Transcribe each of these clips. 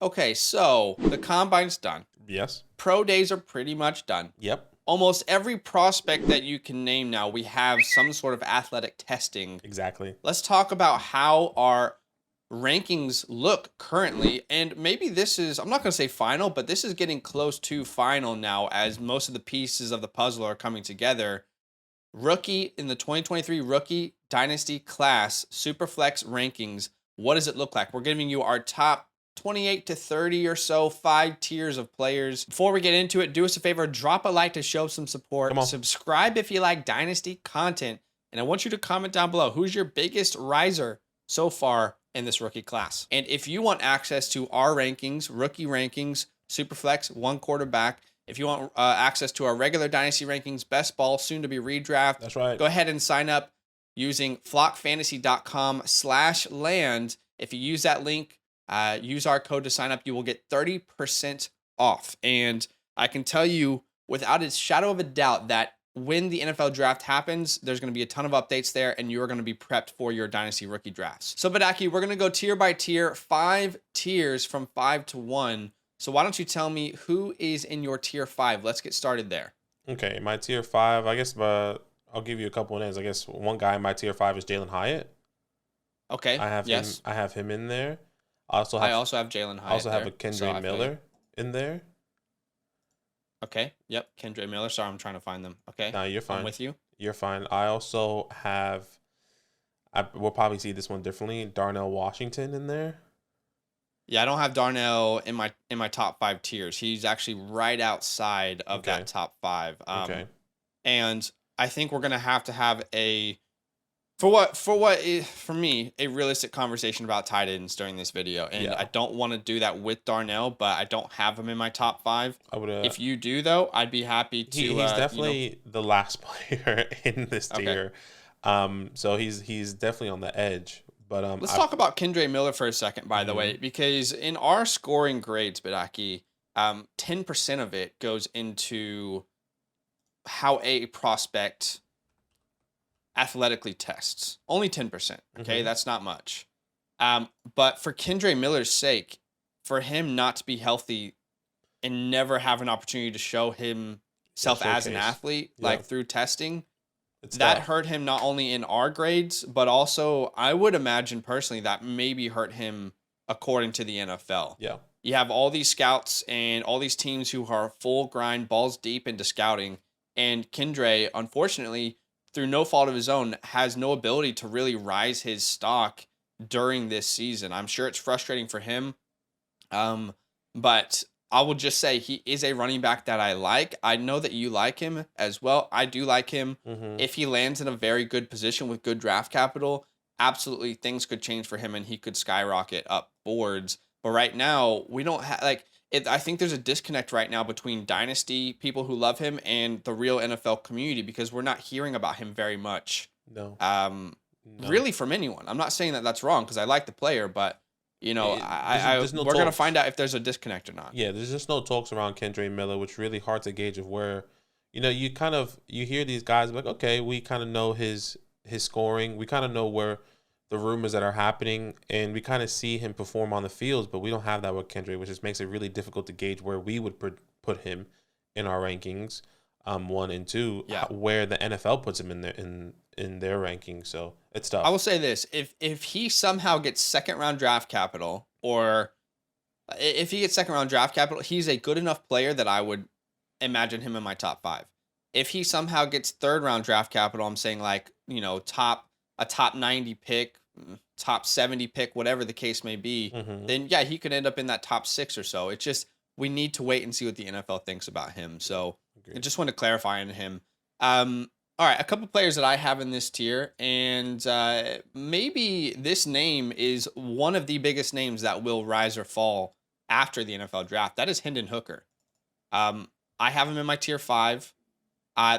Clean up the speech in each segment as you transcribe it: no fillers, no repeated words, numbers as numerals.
Okay, so the combine's done. Yes. Pro days are pretty much done. Yep. Almost every prospect that you can name now, we have some sort of athletic testing. Exactly. Let's talk about how our rankings look currently. And maybe this is, I'm not going to say final, but this is getting close to final now as most of the pieces of the puzzle are coming together. Rookie in the 2023 Rookie Dynasty class Superflex rankings. What does it look like? We're giving you our top 28 to 30 or so, 5 tiers of players. Before we get into it, do us a favor, drop a like to show some support. Come on. Subscribe if you like Dynasty content. And I want you to comment down below, who's your biggest riser so far in this rookie class? And if you want access to our rankings, rookie rankings, Superflex, one quarterback, if you want access to our regular Dynasty rankings, best ball, soon to be redraft, That's right. go ahead and sign up using flockfantasy.com/land. If you use that link, use our code to sign up, you will get 30% off. And I can tell you without a shadow of a doubt that when the NFL draft happens, there's going to be a ton of updates there, and you are going to be prepped for your Dynasty rookie drafts. So, Badake, we're going to go tier by tier, 5 tiers from 5 to 1. So why don't you tell me who is in your tier 5? Let's get started there. Okay, my tier 5, I guess, but I'll give you a couple of names. I guess one guy in my tier 5 is Jalen Hyatt. Okay. I have him. I have him in there. I also have Jalen Hyatt. I also have a Kendra Miller in there. Okay. Yep. Kendra Miller. Sorry, I'm trying to find them. Okay. No, you're fine. I'm with you. You're fine. I also have. We'll probably see this one differently. Darnell Washington in there. Yeah, I don't have Darnell in my top 5 tiers. He's actually right outside of that top 5. Okay. And I think we're gonna have a for me a realistic conversation about tight ends during this video. And Yeah. I don't want to do that with Darnell, but I don't have him in my top 5. I would. If you do though, I'd be happy to. He's definitely the last player in this tier. So he's definitely on the edge. But let's talk about Kendra Miller for a second, by the way, because in our scoring grades, Badake, 10% of it goes into how a prospect athletically tests. Only 10%. Okay, that's not much. But for Kendra Miller's sake, for him not to be healthy and never have an opportunity to show himself as an athlete, like through testing, that hurt him not only in our grades, but also I would imagine personally that maybe hurt him according to the NFL. Yeah. You have all these scouts and all these teams who are full grind, balls deep into scouting. And Kendra, unfortunately, through no fault of his own, has no ability to really rise his stock during this season. I'm sure it's frustrating for him. But I will just say he is a running back that I like. I know that you like him as well. I do like him. If he lands in a very good position with good draft capital, absolutely things could change for him and he could skyrocket up boards. But right now, we don't have I think there's a disconnect right now between Dynasty people who love him and the real NFL community because we're not hearing about him very much. No. Really from anyone. I'm not saying that that's wrong because I like the player, but we're going to find out if there's a disconnect or not. Yeah, there's just no talks around Kendra Miller, which is really hard to gauge of where, you hear these guys like, okay, we kind of know his scoring. We kind of know where the rumors that are happening, and we kind of see him perform on the field, but we don't have that with Kendra, which just makes it really difficult to gauge where we would put him in our rankings, 1 and 2, where the NFL puts him in their rankings. So it's tough. I will say this: if he somehow gets second round draft capital, or if he gets second round draft capital, he's a good enough player that I would imagine him in my top 5. If he somehow gets third round draft capital, I'm saying a top 90 pick, top 70 pick, whatever the case may be, then yeah, he could end up in that top 6 or so. It's just we need to wait and see what the NFL thinks about him. So I just want to clarify on him. All right, a couple players that I have in this tier, and maybe this name is one of the biggest names that will rise or fall after the NFL draft. That is Hendon Hooker. I have him in my tier 5.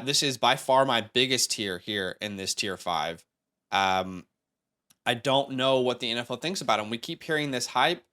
This is by far my biggest tier here in this tier 5. I don't know what the NFL thinks about him. We keep hearing this hype.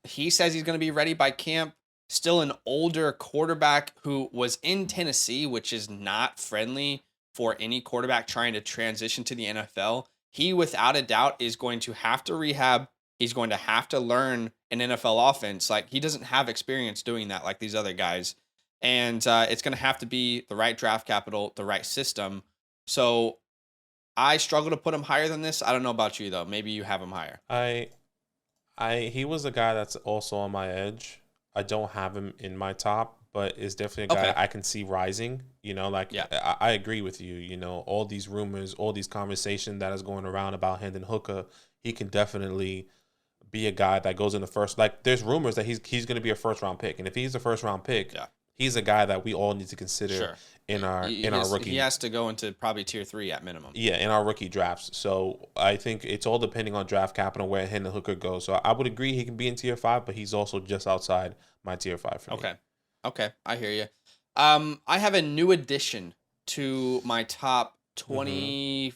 He says he's going to be ready by camp. Still an older quarterback who was in Tennessee, which is not friendly for any quarterback trying to transition to the NFL. He, without a doubt, is going to have to rehab. He's going to have to learn an NFL offense. Like, he doesn't have experience doing that like these other guys. And it's going to have to be the right draft capital, the right system. So I struggle to put him higher than this. I don't know about you, though. Maybe you have him higher. He was a guy that's also on my edge. I don't have him in my top, but is definitely a guy Okay. I can see rising. You know, like Yeah. I agree with you. You know, all these rumors, all these conversation that is going around about Hendon Hooker, he can definitely be a guy that goes in the first. Like, there's rumors that he's going to be a first round pick, and if he's a first round pick, Yeah. he's a guy that we all need to consider Sure. in our rookie. He has to go into probably tier 3 at minimum. Yeah, in our rookie drafts. So I think it's all depending on draft capital where Hendon Hooker goes. So I would agree he can be in tier 5, but he's also just outside my tier 5 for me. Okay. Okay. I hear you. I have a new addition to my top 20,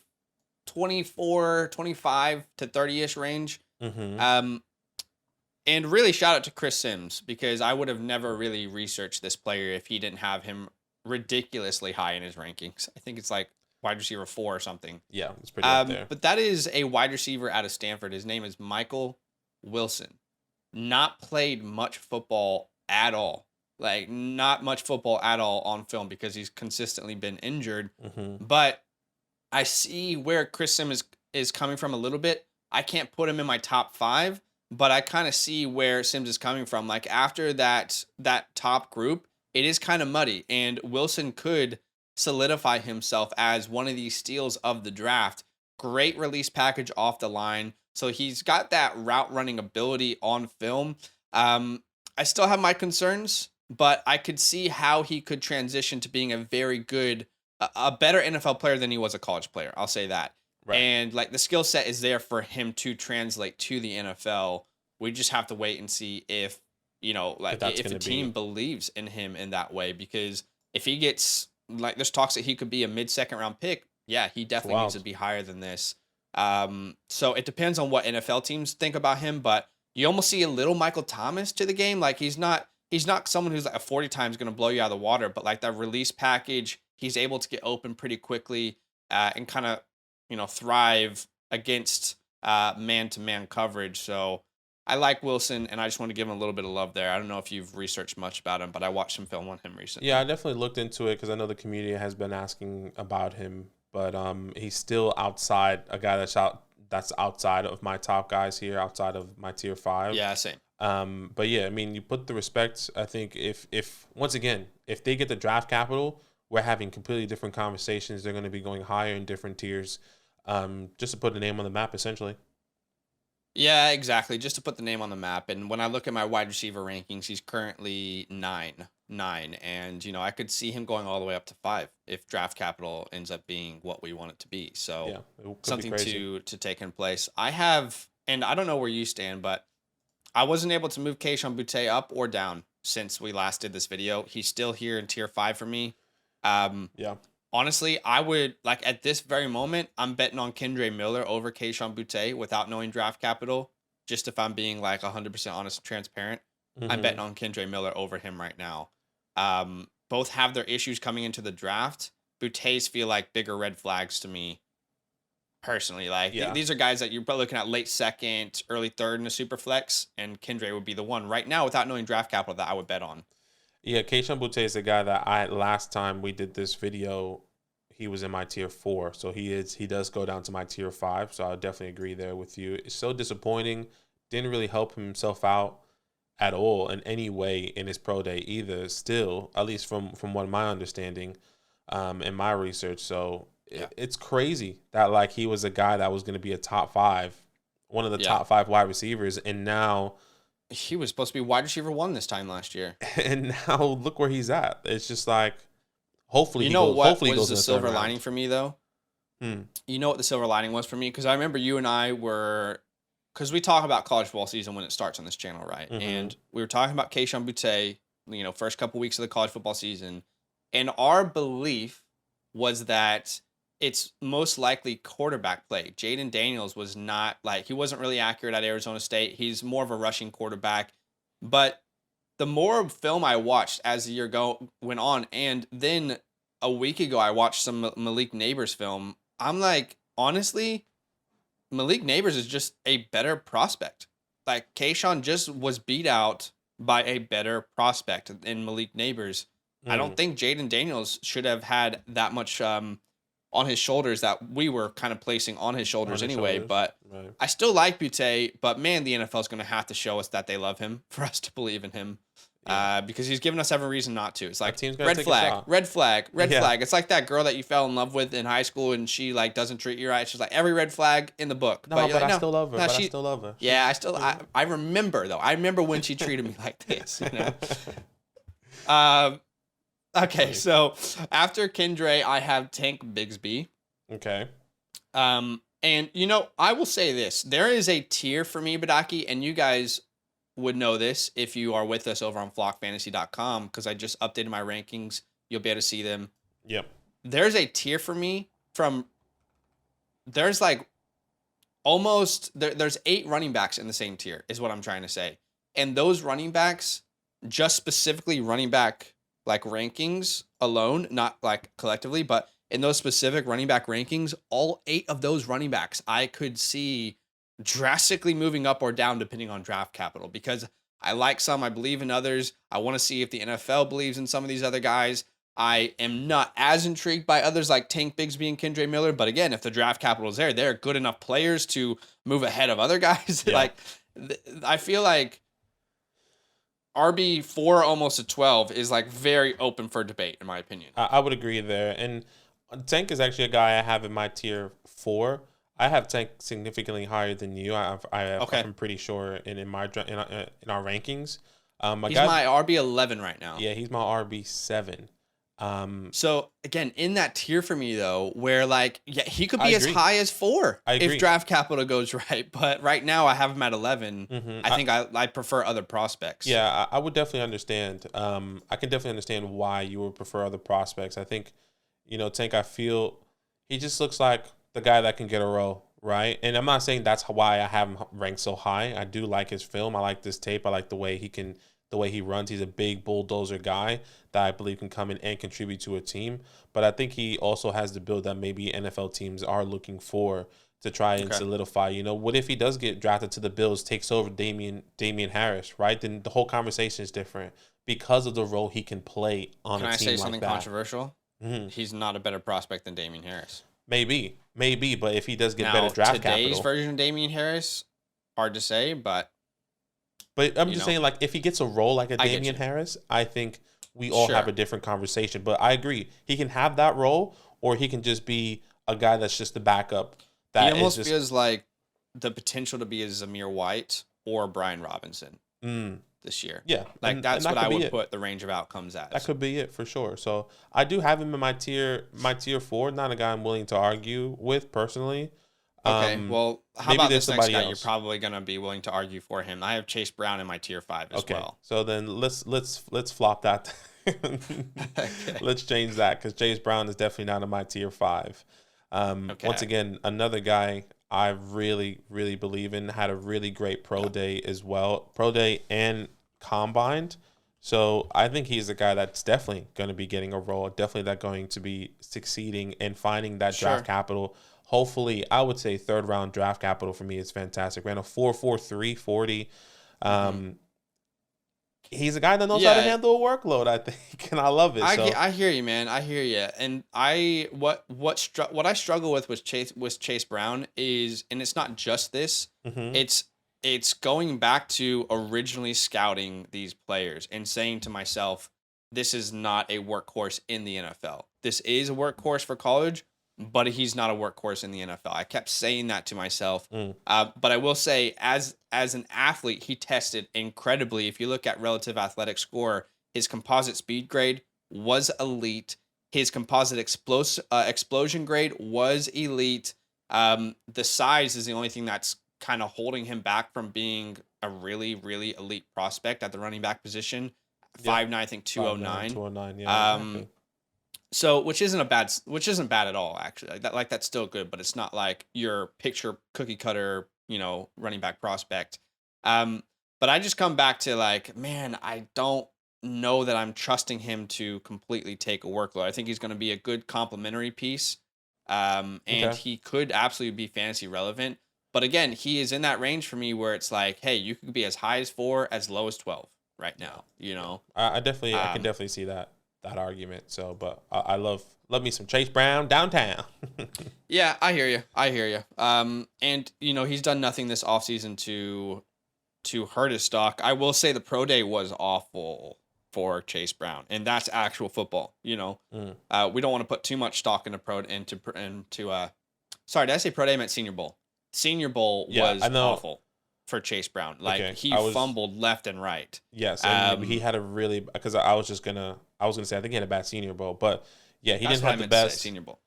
24, 25 to 30-ish range. Mm-hmm. And really shout out to Chris Sims, because I would have never really researched this player if he didn't have him ridiculously high in his rankings. I think it's like wide receiver 4 or something. Yeah, it's pretty up there. But that is a wide receiver out of Stanford. His name is Michael Wilson. Not played much football at all. Like, not much football at all on film because he's consistently been injured. Mm-hmm. But I see where Chris Sims is coming from a little bit. I can't put him in my top 5, but I kind of see where Sims is coming from. Like, after that top group, it is kind of muddy, and Wilson could solidify himself as one of these steals of the draft. Great release package off the line. So he's got that route running ability on film. I still have my concerns, but I could see how he could transition to being a very good, a better NFL player than he was a college player. I'll say that. Right. And like, the skill set is there for him to translate to the NFL. We just have to wait and see if, you know, like, if the team believes in him in that way. Because if he gets, like, there's talks that he could be a mid-second round pick. Yeah, he definitely needs to be higher than this. So it depends on what NFL teams think about him, but you almost see a little Michael Thomas to the game. Like, he's not someone who's like a 40 times going to blow you out of the water, but like that release package, he's able to get open pretty quickly, and kind of, you know, thrive against man-to-man coverage. So I like Wilson, and I just want to give him a little bit of love there. I don't know if you've researched much about him, but I watched some film on him recently. Yeah, I definitely looked into it because I know the community has been asking about him, but he's still outside, a guy that's outside of my top guys here, outside of my tier 5. Yeah, same. But yeah, I mean, you put the respect. I think if once again, if they get the draft capital, we're having completely different conversations. They're going to be going higher in different tiers, just to put a name on the map, essentially. Yeah, exactly. Just to put the name on the map. And when I look at my wide receiver rankings, he's currently 9. And, you know, I could see him going all the way up to 5 if draft capital ends up being what we want it to be. So Yeah, it could something be crazy. to take in place. I have, and I don't know where you stand, but I wasn't able to move Kayshon Boutte up or down since we last did this video. He's still here in tier 5 for me. Yeah. Honestly, I would, like, at this very moment, I'm betting on Kendre Miller over Kayshon Boutte without knowing draft capital. Just if I'm being like 100% honest and transparent, I'm betting on Kendre Miller over him right now. Both have their issues coming into the draft. Boutte's feel like bigger red flags to me personally. Like, these are guys that you're probably looking at late second, early third in a super flex, and Kendre would be the one right now without knowing draft capital that I would bet on. Yeah, Kayshon Boutte is a guy that last time we did this video, he was in my tier 4. So he does go down to my tier 5. So I definitely agree there with you. It's so disappointing. Didn't really help himself out at all in any way in his pro day either, still, at least from what my understanding, in my research. So it's crazy that, like, he was a guy that was going to be a top 5, one of the top 5 wide receivers, and now he was supposed to be wide receiver 1 this time last year. And now look where he's at. It's just like, hopefully, what was the silver lining for me, though? You know what the silver lining was for me? Because I remember you and I were, because we talk about college football season when it starts on this channel, right? And we were talking about Kayshon Boutte, you know, first couple weeks of the college football season. And our belief was that it's most likely quarterback play. Jaden Daniels was not, like, he wasn't really accurate at Arizona State. He's more of a rushing quarterback. But the more film I watched as the year went on, and then a week ago I watched some Malik Neighbors film, I'm like, honestly, Malik Neighbors is just a better prospect. like Kayshawn just was beat out by a better prospect in Malik Neighbors. I don't Mm, think Jaden Daniels should have had that much on his shoulders that we were kind of placing on his on shoulders his anyway. shoulders. But Right. I still like Butte, but man, the NFL is going to have to show us that they love him for us to believe in him. Yeah. Because he's given us every reason not to. It's Our like team's gonna red take a flag, shot. red flag, red Yeah. flag. It's like that girl that you fell in love with in high school and she like doesn't treat you right. She's like every red flag in the book. No, you're but like, I no, still love her. no, But I she- still love her. Yeah, I remember though. I remember when she treated me like this. You know. Okay, Funny. so after Kendre, I have Tank Bigsby. Okay. And you know, I will say this: there is a tier for me, Badake, and you guys would know this if you are with us over on flockfantasy.com because I just updated my rankings. You'll be able to see them. Yep. There's a tier for me from. There's like almost there's 8 running backs in the same tier is what I'm trying to say, and those running backs, just specifically running back like rankings alone, not like collectively, but in those specific running back rankings, all 8 of those running backs I could see drastically moving up or down depending on draft capital because I like some, I believe in others. I want to see if the NFL believes in some of these other guys. I am not as intrigued by others like Tank Bigsby and Kendre Miller, but again, if the draft capital is there, they're good enough players to move ahead of other guys. Yeah. Like, I feel like RB4 almost a 12 is like very open for debate, in my opinion. I would agree there. And Tank is actually a guy I have in my tier 4. I have Tank significantly higher than you. Okay. I'm pretty sure in our rankings. He's my RB11 right now. Yeah, he's my RB7. So again, in that tier for me though, where like, yeah, he could I be as agree. high as 4 I agree. if draft capital goes right. But right now I have him at 11. Mhm. I think I prefer other prospects. Yeah, I would definitely understand. I can definitely understand why you would prefer other prospects. I think, Tank, I feel he just looks like the guy that can get a role, right? And I'm not saying that's why I have him ranked so high. I do like his film. I like this tape. I like the way he runs. He's a big bulldozer guy that I believe can come in and contribute to a team. But I think he also has the build that maybe NFL teams are looking for to try and solidify. What if he does get drafted to the Bills, takes over Damian Harris, right? Then the whole conversation is different because of the role he can play on Can a I team say like something that. controversial? Mhm. He's not a better prospect than Damian Harris. Maybe, but if he does get Now, better draft today's capital, version of Damian Harris, hard to say, but but I'm just saying, like, if he gets a role like a I get Damian you. Harris, I think we all have Sure. a different conversation. But I agree, he can have that role, or he can just be a guy that's just the backup. he That almost is just feels like the potential to be a Zamir White or Brian Robinson this year. yeah, Like and that's that what could I be would it. put the range of outcomes as. That could be it for sure. So I do have him in my tier 4. Not a guy I'm willing to argue with personally. Okay, well, how maybe about there's this next somebody guy? You're else. probably gonna be willing to argue for him. I have Chase Brown in my tier 5 as Okay, well. so then let's flop that. Let's change that because Chase Brown is definitely not in my tier 5. Once again, another guy I really, really believe in, had a really great pro day as well, pro day and combined. So I think he's a guy that's definitely going to be getting a role, definitely that going to be succeeding and finding that draft capital. Hopefully, I would say 3rd round draft capital for me is fantastic. Ran a 4.43 40. He's a guy that knows how to handle a workload, I think, and I love it. I hear you, man. I hear you. And what I struggle with Chase Brown is, and it's not just this. It's going back to originally scouting these players and saying to myself, this is not a workhorse in the NFL. This is a workhorse for college, but he's not a workhorse in the NFL. I kept saying that to myself. But I will say, as an athlete, he tested incredibly. If you look at relative athletic score, his composite speed grade was elite. His composite explosion grade was elite. The size is the only thing that's kind of holding him back from being a really, really elite prospect at the running back position. 5'9", I think 209. 209, yeah. Exactly. So, which isn't bad at all, actually. That's still good, but it's not like your picture cookie cutter, running back prospect. But I just come back to like, man, I don't know that I'm trusting him to completely take a workload. I think he's going to be a good complementary piece. And he could absolutely be fantasy relevant. But again, he is in that range for me where it's like, hey, you could be as high as 4, as low as 12 right now. You know, I can definitely see that argument. So, but I love me some Chase Brown downtown. yeah, I hear you. I hear you. And you know, he's done nothing this offseason to hurt his stock. I will say the pro day was awful for Chase Brown, and that's actual football. You know, we don't want to put too much stock sorry, did I say pro day? I meant Senior Bowl. Senior Bowl was awful for Chase Brown. Like he fumbled left and right. Yes, and he had a really because I was gonna say I think he had a bad Senior Bowl, but yeah, he didn't have the best Senior Bowl.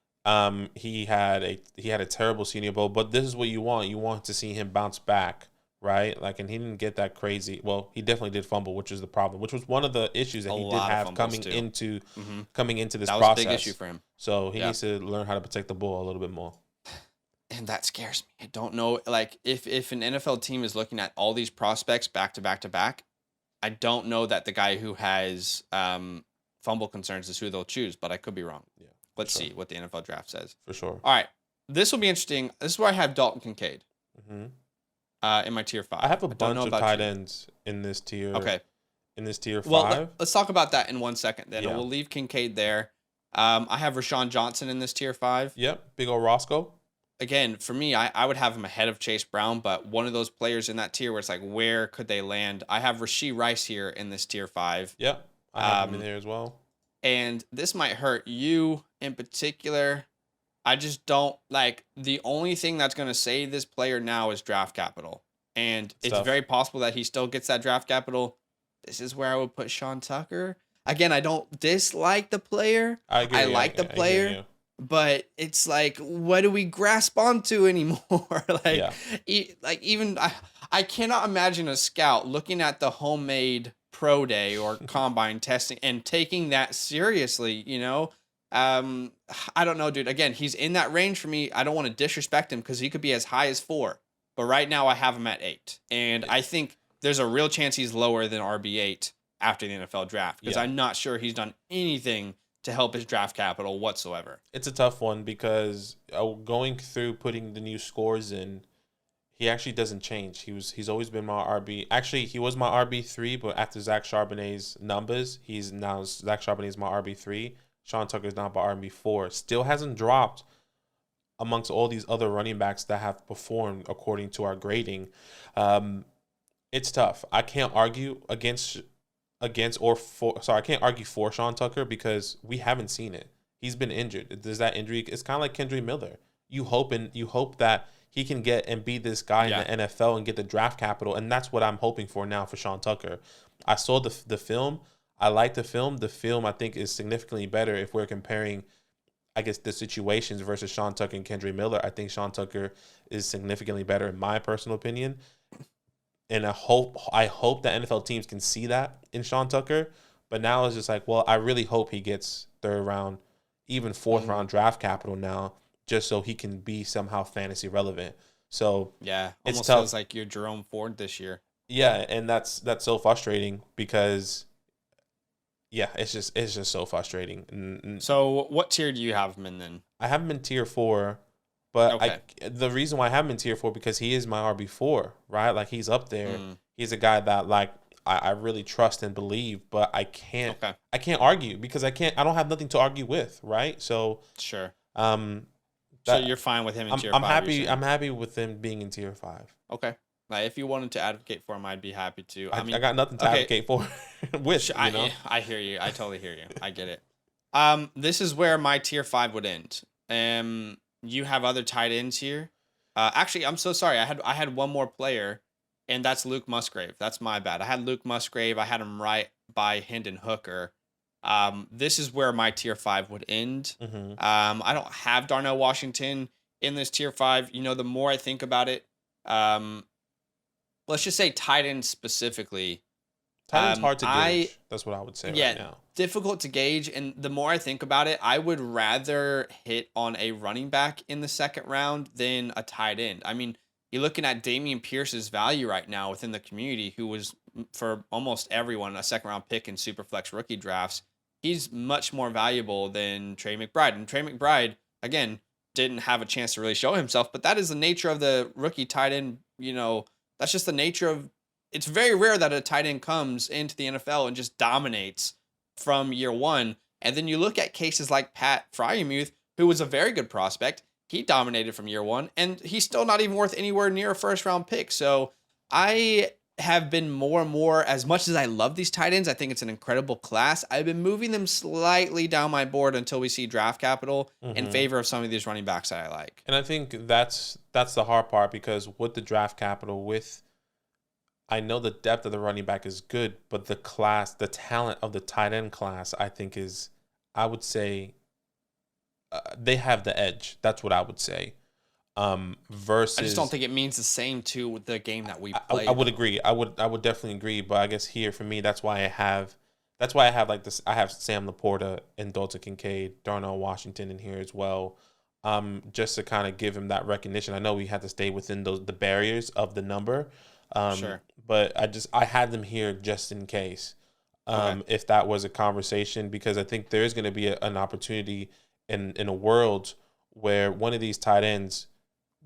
He had a terrible Senior Bowl, but this is what you want. You want to see him bounce back, right? Like, and he didn't get that crazy. Well, he definitely did fumble, which is the problem, which was one of the issues that he did have coming into this process. That was a big issue for him. So he needs to learn how to protect the ball a little bit more. And that scares me. I don't know. Like, if an NFL team is looking at all these prospects back to back to back, I don't know that the guy who has fumble concerns is who they'll choose, but I could be wrong. Yeah. Let's see what the NFL draft says. For sure. All right. This will be interesting. This is where I have Dalton Kincaid in my tier 5. I have a bunch of tight ends in this tier. Okay. In this tier 5. Well, let's talk about that in 1 second then. Yeah. We'll leave Kincaid there. I have Rashawn Johnson in this tier 5. Yep. Big old Roscoe. Again, for me, I would have him ahead of Chase Brown, but one of those players in that tier where it's like, where could they land? I have Rashee Rice here in this tier 5. Yep. I have him in there as well. And this might hurt you in particular. I just don't like the only thing that's going to save this player now is draft capital. And it's very possible that he still gets that draft capital. This is where I would put Sean Tucker. Again, I don't dislike the player. I like the player. But it's like, what do we grasp onto anymore? Even I cannot imagine a scout looking at the homemade pro day or combine testing and taking that seriously, you know? I don't know, dude. Again, he's in that range for me. I don't want to disrespect him because he could be as high as 4. But right now I have him at 8. And I think there's a real chance he's lower than RB8 after the NFL draft because I'm not sure he's done anything to help his draft capital whatsoever. It's a tough one because going through putting the new scores in, he actually doesn't change. He's always been my RB. Actually, he was my RB3, but after Zach Charbonnet's numbers, Zach Charbonnet's my RB3. Sean Tucker's now my RB4. Still hasn't dropped amongst all these other running backs that have performed according to our grading. It's tough. I can't argue I can't argue for Sean Tucker because we haven't seen it. He's been injured. There's that injury. It's kind of like Kendrick Miller. You hope that he can get and be this guy in the NFL and get the draft capital, and that's what I'm hoping for now for Sean Tucker. I saw the film. I like the film. The film I think is significantly better if we're comparing, I guess, the situations versus Sean Tucker and Kendrick Miller. I think Sean Tucker is significantly better in my personal opinion. And I hope that NFL teams can see that in Sean Tucker. But now it's just like, well, I really hope he gets 3rd round, even 4th round draft capital now, just so he can be somehow fantasy relevant. So yeah, it's almost tough. feels like you're Jerome Ford this year. Yeah, and that's so frustrating because it's just so frustrating. So what tier do you have him in then? I have him in tier 4. But the reason why I have him in tier 4 because he is my RB4, right? Like he's up there. He's a guy that like I really trust and believe, but I can't argue because I don't have nothing to argue with, right? So sure. So you're fine with him in tier 5. I'm happy with him being in tier 5. Okay. Like if you wanted to advocate for him, I'd be happy to. I got nothing to advocate for. I hear you. I totally hear you. I get it. This is where my tier 5 would end. You have other tight ends here. Actually, I'm so sorry. I had one more player, and that's Luke Musgrave. That's my bad. I had Luke Musgrave. I had him right by Hendon Hooker. This is where my tier 5 would end. I don't have Darnell Washington in this tier 5. You know, the more I think about it, let's just say tight end specifically. Tight end's hard to gauge. That's what I would say right now. Difficult to gauge. And the more I think about it, I would rather hit on a running back in the 2nd round than a tight end. I mean, you're looking at Dameon Pierce's value right now within the community, who was for almost everyone a 2nd round pick in Superflex rookie drafts. He's much more valuable than Trey McBride. And Trey McBride, again, didn't have a chance to really show himself. But that is the nature of the rookie tight end. That's just the nature of. It's very rare that a tight end comes into the NFL and just dominates from year one. And then you look at cases like Pat Fryermuth, who was a very good prospect. He dominated from year one, and he's still not even worth anywhere near a first round pick. So I have been more and more, as much as I love these tight ends, I think it's an incredible class. I've been moving them slightly down my board until we see draft capital in favor of some of these running backs that I like. And I think that's the hard part, because with the draft capital, I know the depth of the running back is good, but the talent of the tight end class, I think I would say, they have the edge. That's what I would say. Versus, I just don't think it means the same to the game that we play. I would agree. I would definitely agree. But I guess here for me, that's why I have like this. I have Sam Laporta and Dalton Kincaid, Darnell Washington in here as well. Just to kind of give him that recognition. I know we had to stay within the barriers of the number. Sure. But I had them here just in case. If that was a conversation, because I think there is going to be an opportunity in a world where one of these tight ends,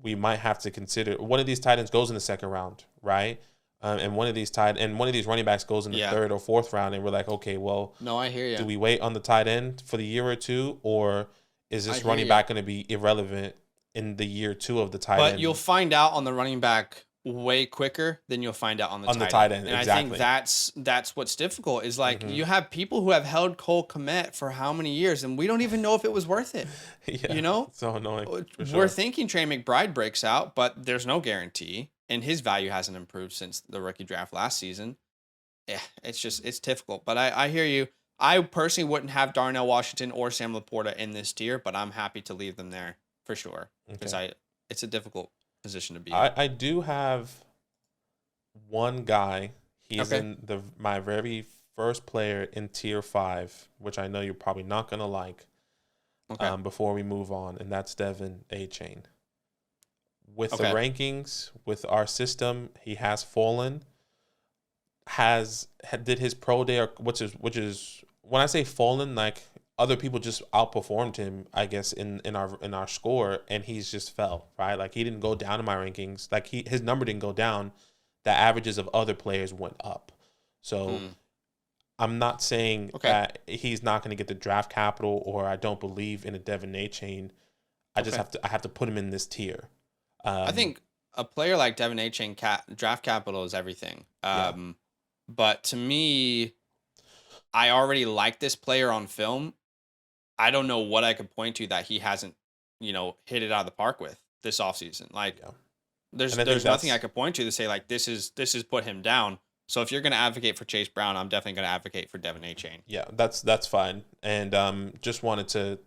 we might have to consider, one of these tight ends goes in the second round, right? And one of these running backs goes in the third or fourth round, and we're like, okay, well, no, I hear you. Do we wait on the tight end for the year or two, or is this running back going to be irrelevant in the year two of the tight end? But you'll find out on the running back way quicker than you'll find out on the tight end. And exactly. I think that's what's difficult is like you have people who have held Cole Kmet for how many years, and we don't even know if it was worth it. It's so annoying. We're thinking Trey McBride breaks out, but there's no guarantee, and his value hasn't improved since the rookie draft last season. Yeah, it's difficult. But I hear you. I personally wouldn't have Darnell Washington or Sam Laporta in this tier, but I'm happy to leave them there for sure because it's a difficult position to be in. I do have one guy. He's in my very first player in tier 5, which I know you're probably not going to like before we move on, and that's Devin Achane. With the rankings, with our system, he has fallen. Did his pro day, which is when I say fallen, like other people just outperformed him, I guess, in our score, and he's just fell, right? Like he didn't go down in my rankings. Like his number didn't go down. The averages of other players went up. So I'm not saying that he's not going to get the draft capital, or I don't believe in a Devin Achane. I just have to put him in this tier. I think a player like Devin Achane, draft capital is everything. But to me, I already like this player on film. I don't know what I could point to that he hasn't, hit it out of the park with this offseason. Like, there's nothing I could point to say like this is put him down. So if you're going to advocate for Chase Brown, I'm definitely going to advocate for Devin Achane. Yeah, that's fine. And just wanted to,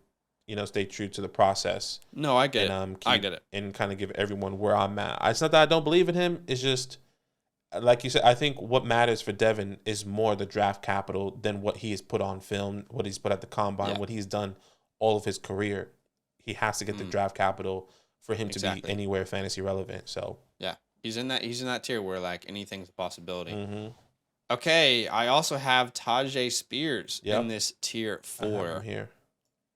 stay true to the process. No, I get it. I get it. And kind of give everyone where I'm at. It's not that I don't believe in him. It's just, like you said, I think what matters for Devin is more the draft capital than what he has put on film, what he's put at the combine, what he's done all of his career. He has to get the draft capital for him to be anywhere fantasy relevant. So he's in that tier where like anything's a possibility. Okay, I also have Tajay Spears in this tier 4 here,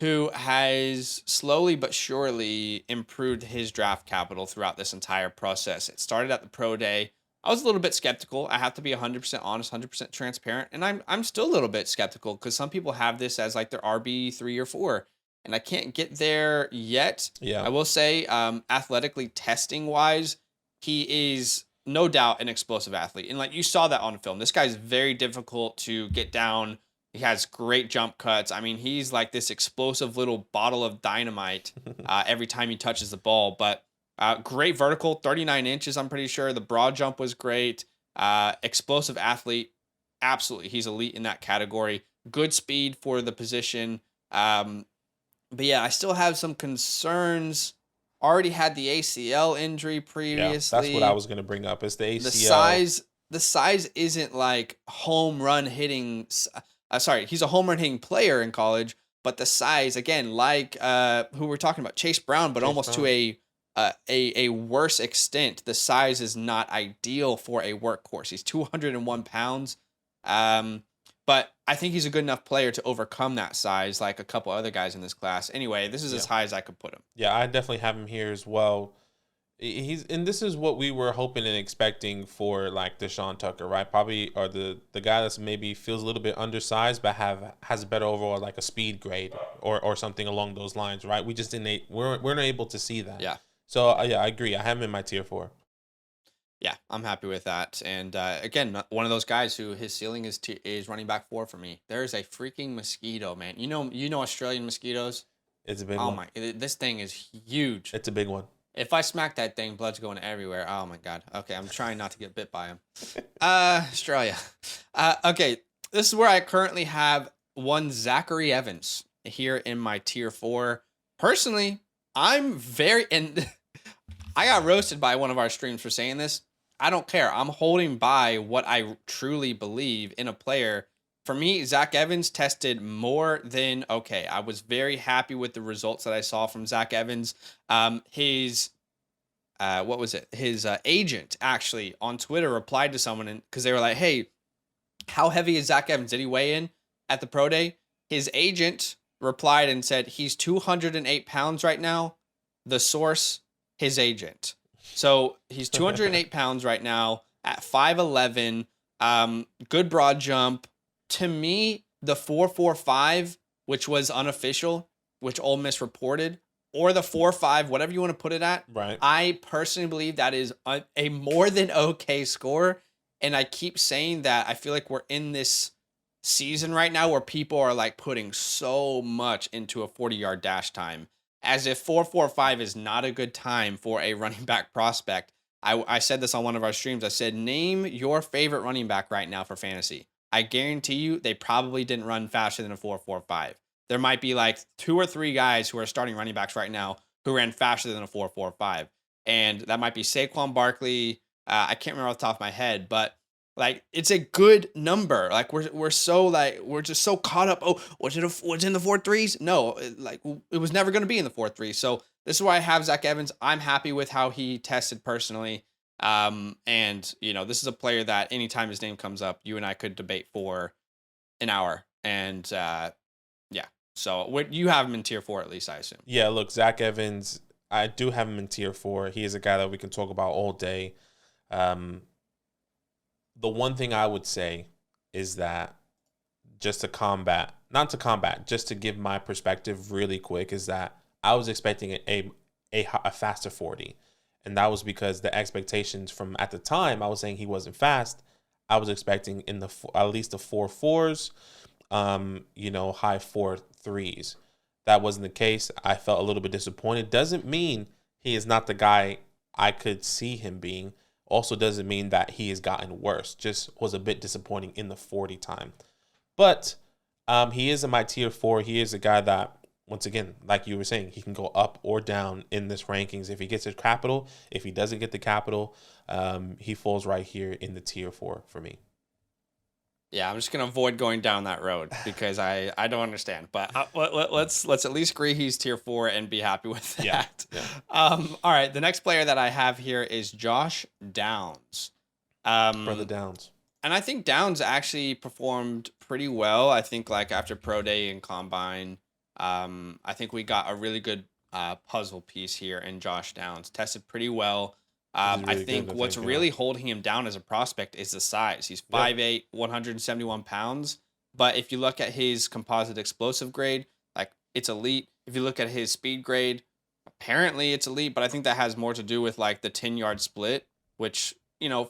who has slowly but surely improved his draft capital throughout this entire process. It started at the pro day. I was a little bit skeptical. I have to be 100% honest, 100% transparent. And I'm still a little bit skeptical because some people have this as like their RB3 or 4. And I can't get there yet. Yeah. I will say, athletically testing wise, he is no doubt an explosive athlete. And like you saw that on film. This guy's very difficult to get down. He has great jump cuts. I mean, he's like this explosive little bottle of dynamite every time he touches the ball. But great vertical, 39 inches, I'm pretty sure. The broad jump was great. Explosive athlete. Absolutely. He's elite in that category. Good speed for the position. But yeah, I still have some concerns. Already had the ACL injury previously. Yeah, that's what I was going to bring up. It's the ACL. The size isn't like home run hitting. He's a home run hitting player in college, but the size, again, like who we're talking about, Chase Brown, but almost to a worse extent. The size is not ideal for a workhorse. He's 201 pounds. But I think he's a good enough player to overcome that size, like a couple other guys in this class. Anyway, this is as high as I could put him. Yeah, I definitely have him here as well. And this is what we were hoping and expecting for like Deshaun Tucker, right? Probably or the guy that's maybe feels a little bit undersized but has a better overall like a speed grade or something along those lines, right? We just didn't we're not able to see that. Yeah. So yeah, I agree. I have him in my tier 4. Yeah, I'm happy with that. And again, one of those guys who his ceiling is running back 4 for me. There's a freaking mosquito, man. You know Australian mosquitoes. It's a big Oh one. this thing is huge. It's a big one. If I smack that thing, blood's going everywhere. Oh my god. Okay, I'm trying not to get bit by him. Australia. Okay, this is where I currently have one Zachary Evans here in my tier 4. Personally, I'm and I got roasted by one of our streams for saying this. I don't care. I'm holding by what I truly believe in a player. For me, Zach Evans tested more than okay. I was very happy with the results that I saw from Zach Evans. His what was it? His agent actually on Twitter replied to someone because they were like, "Hey, how heavy is Zach Evans? Did he weigh in at the pro day?" His agent replied and said he's 208 pounds right now. The source, his agent. So he's 208 pounds right now at 5'11". Good broad jump. To me, the 4.45, which was unofficial, which Ole Miss reported, or the 4.5, whatever you want to put it at. Right. I personally believe that is a more than okay score. And I keep saying that I feel like we're in this season right now where people are like putting so much into a 40-yard dash time. As if 4.45 is not a good time for a running back prospect. I said this on one of our streams. I said, name your favorite running back right now for fantasy. I guarantee you they probably didn't run faster than a 4.45. There might be like 2 or 3 guys who are starting running backs right now who ran faster than a 4.45. And that might be Saquon Barkley. I can't remember off the top of my head, but like it's a good number. Like we're just so caught up. Oh, was in the 4.3s? No, like it was never going to be in the 4.3. So this is why I have Zach Evans. I'm happy with how he tested personally. And this is a player that anytime his name comes up, you and I could debate for an hour. And yeah, so what you have him in tier 4 at least, I assume. Yeah, look, Zach Evans, I do have him in tier 4. He is a guy that we can talk about all day. The one thing I would say is that just to give my perspective really quick is that I was expecting a faster 40. And that was because the expectations from at the time, I was saying he wasn't fast. I was expecting in at least the 4.4s, high 4.3s. That wasn't the case. I felt a little bit disappointed. Doesn't mean he is not the guy I could see him being. Also doesn't mean that he has gotten worse. Just was a bit disappointing in the 40 time. But he is in my tier 4. He is a guy that, once again, like you were saying, he can go up or down in this rankings. If he gets his capital, if he doesn't get the capital, he falls right here in the tier 4 for me. Yeah, I'm just gonna avoid going down that road because I don't understand. But let's at least agree he's tier 4 and be happy with that. Yeah. All right, the next player that I have here is Josh Downs. Brother Downs. And I think Downs actually performed pretty well. I think like after Pro Day and Combine, I think we got a really good puzzle piece here in Josh Downs. Tested pretty well. I think what's really holding him down as a prospect is the size. He's 5'8", 171 pounds. But if you look at his composite explosive grade, like it's elite. If you look at his speed grade, apparently it's elite. But I think that has more to do with like the 10-yard split, which,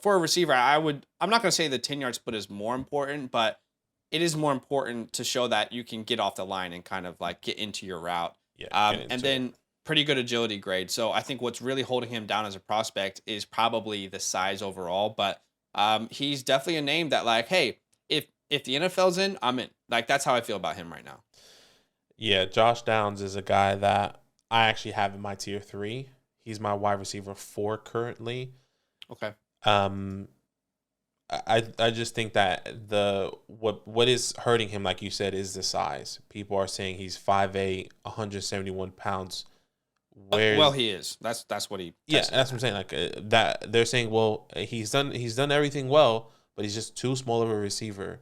for a receiver, I'm not going to say the 10-yard split is more important, but it is more important to show that you can get off the line and kind of like get into your route. Yeah. And then pretty good agility grade. So I think what's really holding him down as a prospect is probably the size overall. But he's definitely a name that like, hey, if the NFL's in, I'm in. Like that's how I feel about him right now. Yeah, Josh Downs is a guy that I actually have in my tier 3. He's my wide receiver 4 currently. Okay. I just think that what is hurting him, like you said, is the size. People are saying he's 5'8", 171 pounds. Well, he is. That's what he. Yeah, that's what I'm saying. Like that, they're saying, well, he's done everything well, but he's just too small of a receiver.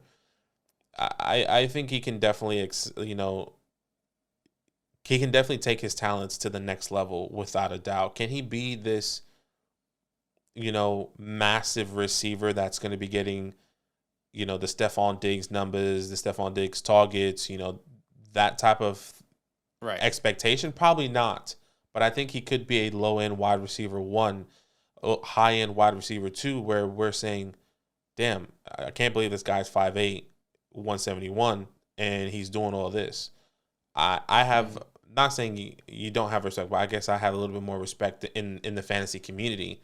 I think he can definitely he can definitely take his talents to the next level without a doubt. Can he be this, massive receiver that's going to be getting, the Stephon Diggs numbers, the Stephon Diggs targets, that type of Right. expectation? Probably not. But I think he could be a low end wide receiver one, high end wide receiver two, where we're saying, damn, I can't believe this guy's 5'8", 171, and he's doing all this. I have, not saying you don't have respect, but I guess I have a little bit more respect in the fantasy community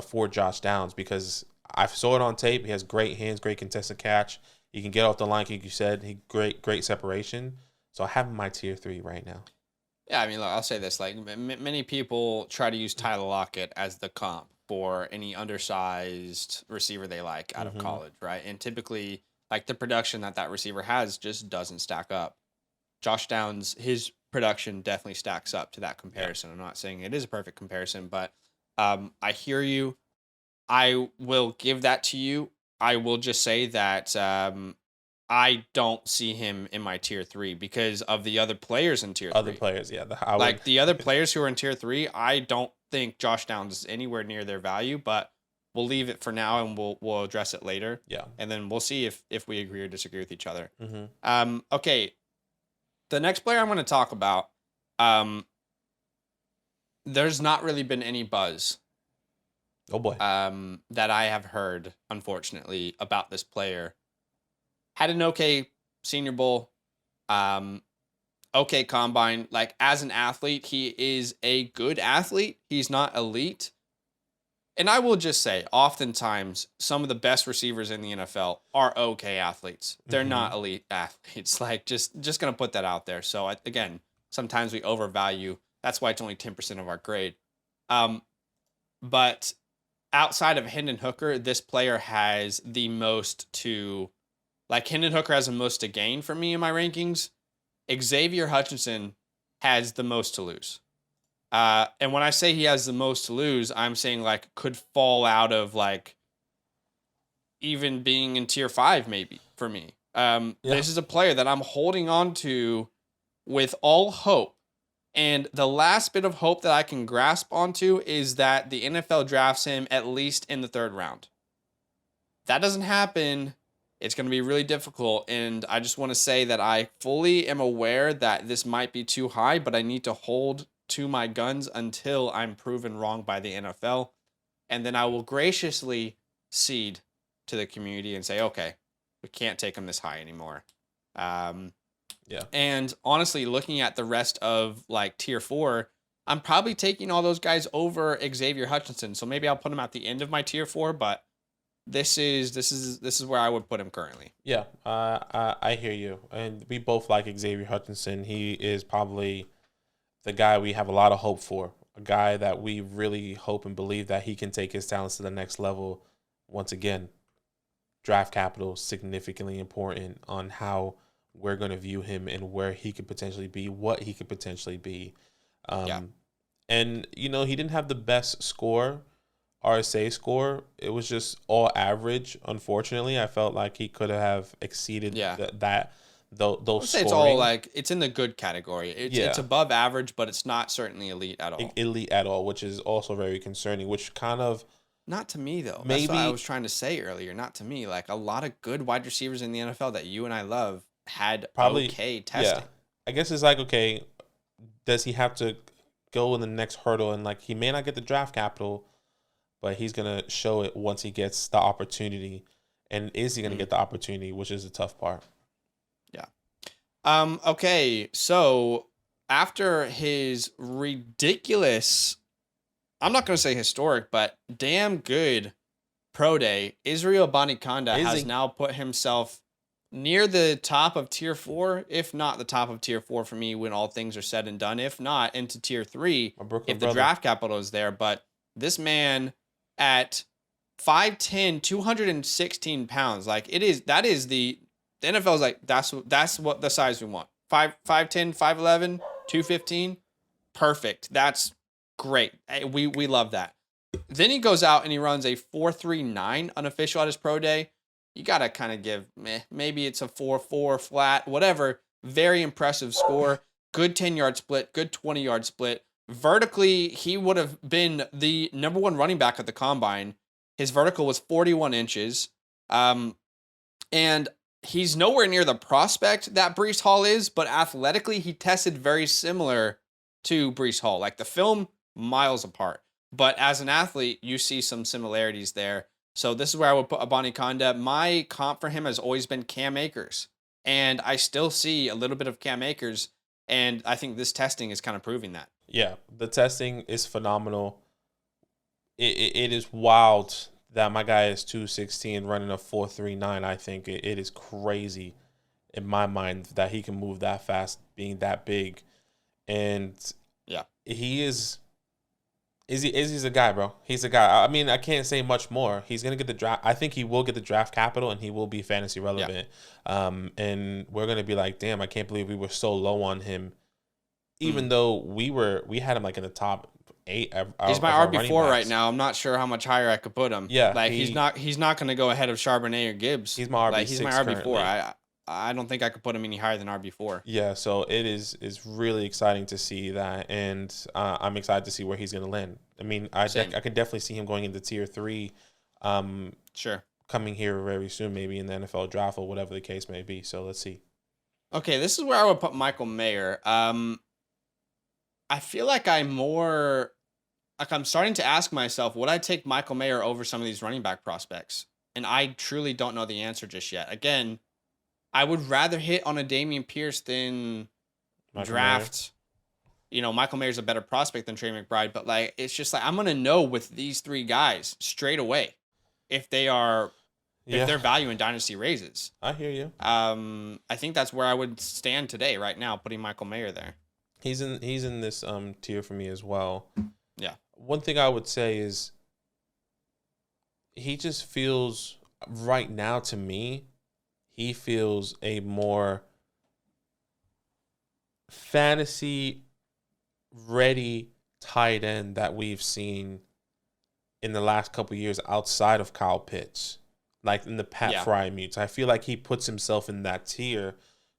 for Josh Downs, because I saw it on tape. He has great hands, great contested catch. He can get off the line, like you said. He great separation. So I have him in my tier 3 right now. Yeah, I mean, look, I'll say this: like many people try to use Tyler Lockett as the comp for any undersized receiver they like out of college, right? And typically, like the production that receiver has just doesn't stack up. Josh Downs, his production definitely stacks up to that comparison. I'm not saying it is a perfect comparison, but I hear you. I will give that to you. I will just say that I don't see him in my tier 3 because of the other players in tier 3. Other players, yeah. Like the other players who are in tier 3, I don't think Josh Downs is anywhere near their value, but we'll leave it for now and we'll address it later. Yeah. And then we'll see if we agree or disagree with each other. Mm-hmm. Okay. The next player I'm going to talk about, there's not really been any buzz. Oh boy. That I have heard, unfortunately, about this player. Had an okay Senior Bowl, okay combine. Like as an athlete, he is a good athlete. He's not elite. And I will just say, oftentimes, some of the best receivers in the NFL are okay athletes. They're not elite athletes. Like just gonna put that out there. So again, sometimes we overvalue. That's why it's only 10% of our grade. But outside of Hendon Hooker, this player has the most to, like Hendon Hooker has the most to gain for me in my rankings. Xavier Hutchinson has the most to lose. And when I say he has the most to lose, I'm saying like could fall out of like even being in tier 5 maybe for me. This is a player that I'm holding on to with all hope. And the last bit of hope that I can grasp onto is that the NFL drafts him at least in the 3rd round. That doesn't happen. It's going to be really difficult. And I just want to say that I fully am aware that this might be too high, but I need to hold to my guns until I'm proven wrong by the NFL. And then I will graciously cede to the community and say, okay, we can't take him this high anymore. Yeah. And honestly, looking at the rest of like tier 4, I'm probably taking all those guys over Xavier Hutchinson. So maybe I'll put him at the end of my tier 4, but this is where I would put him currently. Yeah, I hear you. And we both like Xavier Hutchinson. He is probably the guy we have a lot of hope for, a guy that we really hope and believe that he can take his talents to the next level. Once again, draft capital significantly important on how we're going to view him and where he could potentially be, what he could potentially be. And, he didn't have the best score, RSA score. It was just all average, unfortunately. I felt like he could have exceeded those scoring. It's all like, it's in the good category. It's above average, but it's not certainly elite at all. Elite at all, which is also very concerning, which kind of... Not to me, though. Maybe, that's what I was trying to say earlier. Not to me. Like, a lot of good wide receivers in the NFL that you and I love had probably okay testing. Yeah. I guess it's like, okay, does he have to go in the next hurdle? And, like, he may not get the draft capital, but he's going to show it once he gets the opportunity. And is he going to get the opportunity, which is the tough part. Yeah. Okay, so after his ridiculous... I'm not going to say historic, but damn good pro day, Israel Abanikanda has now put himself near the top of tier 4, if not the top of tier 4 for me when all things are said and done, if not into tier 3 if the draft capital is there. But this man at 5'10", 216 pounds, like that is the NFL is like, that's what the size we want. 5'10", 5'11", 215, perfect. That's great. We love that. Then he goes out and he runs a 4.39 unofficial at his pro day. you got to kind of give, maybe it's a 4-4 flat, whatever. Very impressive score. Good 10-yard split, good 20-yard split. Vertically, he would have been the number one running back at the combine. His vertical was 41 inches. And he's nowhere near the prospect that Breece Hall is, but athletically, he tested very similar to Breece Hall. Like the film, miles apart. But as an athlete, you see some similarities there. So this is where I would put Abani Conda. My comp for him has always been Cam Akers. And I still see a little bit of Cam Akers. And I think this testing is kind of proving that. Yeah, the testing is phenomenal. It is wild that my guy is 216 running a 4.39. I think it is crazy in my mind that he can move that fast, being that big. And yeah, he is Izzy's a guy, bro. He's a guy. I mean, I can't say much more. He's gonna get the draft. I think he will get the draft capital, and he will be fantasy relevant. Yeah. And we're gonna be like, damn, I can't believe we were so low on him, even though we had him like in the top 8. He's my RB4 right now. I'm not sure how much higher I could put him. Yeah, like he's not gonna go ahead of Charbonnet or Gibbs. He's my RB6. Like, he's my RB4. I don't think I could put him any higher than RB4. Yeah, so is really exciting to see that, and I'm excited to see where he's going to land. I mean, I can definitely see him going into tier 3. Sure. Coming here very soon, maybe in the NFL draft or whatever the case may be. So let's see. Okay, this is where I would put Michael Mayer. I feel like I'm starting to ask myself, would I take Michael Mayer over some of these running back prospects? And I truly don't know the answer just yet. Again, I would rather hit on a Dameon Pierce than draft. Mayer. You know, Michael Mayer's a better prospect than Trey McBride, but like it's just like I'm gonna know with these 3 guys straight away if their value in Dynasty raises. I hear you. I think that's where I would stand today, right now, putting Michael Mayer there. He's in this tier for me as well. Yeah. One thing I would say is he just feels right now to me. He feels a more fantasy ready tight end that we've seen in the last couple of years outside of Kyle Pitts, like in the Pat Freiermuths. I feel like he puts himself in that tier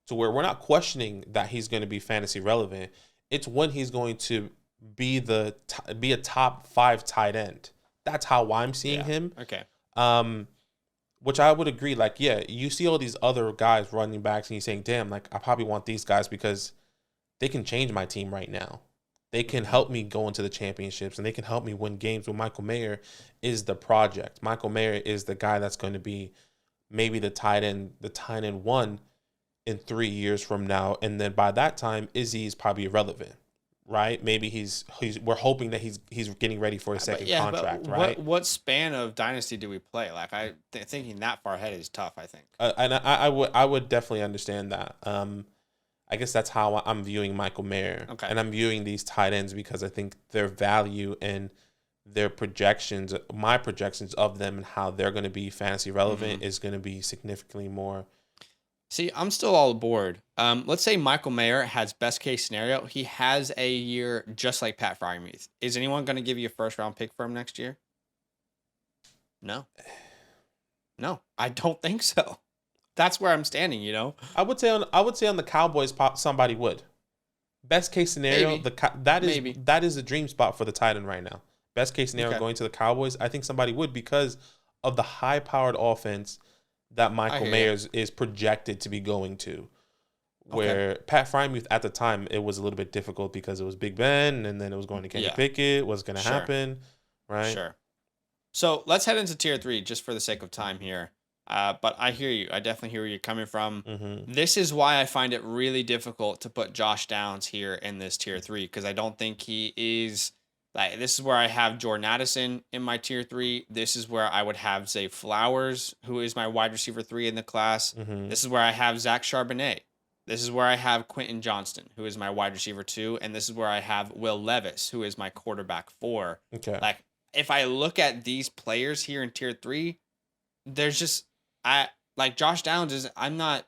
to where we're not questioning that he's going to be fantasy relevant. It's when he's going to be a top 5 tight end. That's how I'm seeing him. Okay. Which I would agree. Like, yeah, you see all these other guys running backs and you're saying, damn, like I probably want these guys because they can change my team right now. They can help me go into the championships and they can help me win games. With Michael Mayer is the project. Michael Mayer is the guy that's going to be maybe the tight end 1 in 3 years from now. And then by that time, Izzy's probably irrelevant. Right? Maybe we're hoping that he's getting ready for his second contract, right? What span of Dynasty do we play? Like thinking that far ahead is tough, I think. And I would definitely understand that. I guess that's how I'm viewing Michael Mayer. Okay. And I'm viewing these tight ends because I think their value and their projections, my projections of them and how they're going to be fantasy relevant is going to be significantly more. See, I'm still all aboard. Let's say Michael Mayer has best case scenario. He has a year just like Pat Freiermuth. Is anyone going to give you a first round pick for him next year? No, I don't think so. That's where I'm standing. You know, I would say on the Cowboys, somebody would. Best case scenario, that is a dream spot for the tight end right now. Best case scenario going to the Cowboys, I think somebody would because of the high powered offense that Michael Mayer is projected to be going to. Where Pat Freiermuth at the time, it was a little bit difficult because it was Big Ben and then it was going to Kenny Pickett. What's going to happen, right? Sure. So let's head into tier 3 just for the sake of time here. But I hear you. I definitely hear where you're coming from. This is why I find it really difficult to put Josh Downs here in this tier 3 because I don't think he is... Like, this is where I have Jordan Addison in my tier 3. This is where I would have Zay Flowers, who is my wide receiver 3 in the class. This is where I have Zach Charbonnet. This is where I have Quentin Johnston, who is my wide receiver 2. And this is where I have Will Levis, who is my quarterback 4. Okay. Like, if I look at these players here in tier 3, there's just... Josh Downs is... I'm not